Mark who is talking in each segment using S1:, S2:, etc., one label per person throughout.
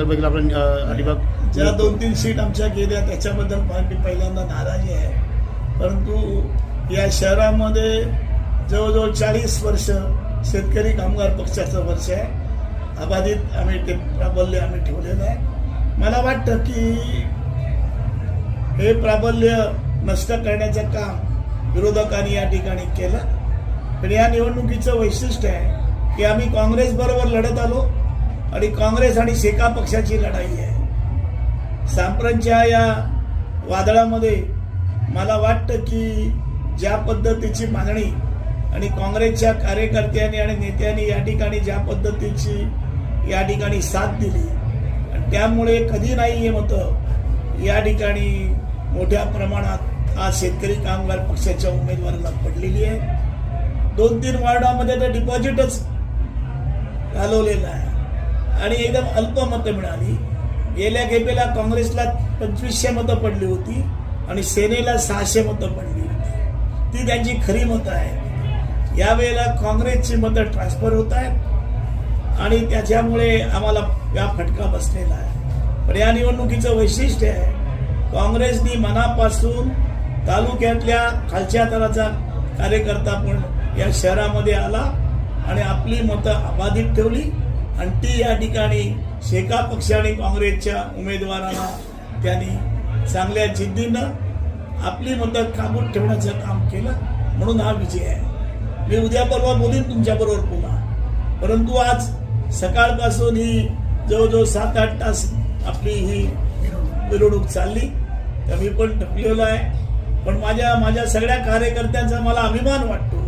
S1: आपण अलिबाग
S2: ज्या 2-3 सीट आमच्या गेल्या त्याच्याबद्दल मी पहिल्यांदा नाराजी आहे, परंतु या शहरामध्ये जवळजवळ 40 वर्ष शेतकरी कामगार पक्षाचं वर्ष आहे. अबाधित आम्ही ते प्राबल्य आम्ही ठेवलेलं आहे. मला वाटतं की हे प्राबल्य नष्ट करण्याचं काम विरोधकांनी या ठिकाणी केलं. पण या निवडणुकीचं वैशिष्ट्य आहे की आम्ही काँग्रेस बरोबर लढत आलो आणि काँग्रेस आणि शेका पक्षाची लढाई आहे. सांप्रतच्या या वादळामध्ये मला वाटतं की ज्या पद्धतीची मागणी आणि काँग्रेसच्या कार्यकर्त्यांनी आणि नेत्यांनी या ठिकाणी ज्या पद्धतीची या ठिकाणी साथ दिली आणि त्यामुळे कधी नाही हे मतं या ठिकाणी मोठ्या प्रमाणात आज शेतकरी कामगार पक्षाच्या उमेदवाराला पडलेली आहे. 2-3 वार्डामध्ये तर डिपॉझिटच घालवलेलं आहे आणि एकदम अल्प मतं मिळाली. गेल्या खेपेला काँग्रेसला 2500 मतं पडली होती आणि सेनेला 600 मतं पडली होती. ती त्यांची खरी मतं आहे. यावेळेला काँग्रेसची मतं ट्रान्सफर होत आहेत आणि त्याच्यामुळे आम्हाला या फटका बसलेला आहे. पण या निवडणुकीचं वैशिष्ट्य आहे, काँग्रेसनी मनापासून तालुक्यातल्या खालच्या तराचा कार्यकर्ता पण या शहरामध्ये आला आणि आपली मतं अबाधित ठेवली आणि ती या ठिकाणी शेका पक्ष आणि काँग्रेसच्या उमेदवारांना त्यांनी चांगल्या जिद्दीनं आपली मतं काबूत ठेवण्याचं काम केलं. म्हणून हा विजय आहे. मी उद्या परवा बोलीन तुमच्याबरोबर पुन्हा, परंतु आज सकाळपासून ही जवळजवळ 7-8 तास आपली ही मिरवणूक चालली, तर मी पण थकलेलो आहे. पण माझ्या सगळ्या कार्यकर्त्यांचा मला अभिमान वाटतो.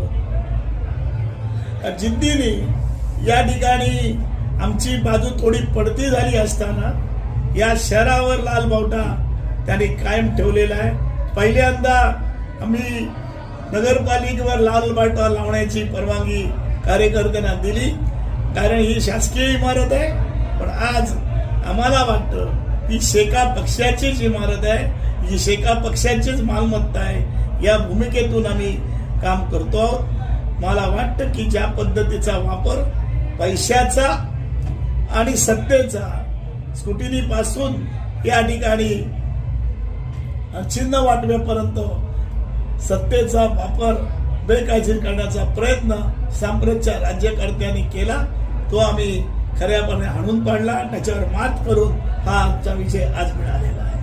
S2: जिद्दीने या ठिकाणी आमची बाजू थोडी पडती झाली असताना या शहरावर लाल बावटा त्यांनी कायम ठेवलेला आहे. पहिल्यांदा आम्ही नगरपालिकेवर लाल बावटा लावण्याची परवानगी कार्यकर्त्यांना दिली, कारण ही शासकीय इमारत आहे. पण आज आम्हाला वाटतं ही शेका पक्षाचीच इमारत आहे, ही शेका पक्षाचीच मालमत्ता आहे. या भूमिकेतून आम्ही काम करतो आहोत. मला वाटतं की ज्या पद्धतीचा वापर पैशाचा आणि सत्तेचा स्कुटिनीपासून या ठिकाणी चिन्ह वाटवेपर्यंत सत्तेचा वापर बेकायदेशीर करण्याचा प्रयत्न सांप्रतच्या राज्यकर्त्यांनी केला, तो आम्ही खऱ्यापणे हाणून पाडला. त्याच्यावर मात करून हा आमचा विजय आज मिळालेला आहे.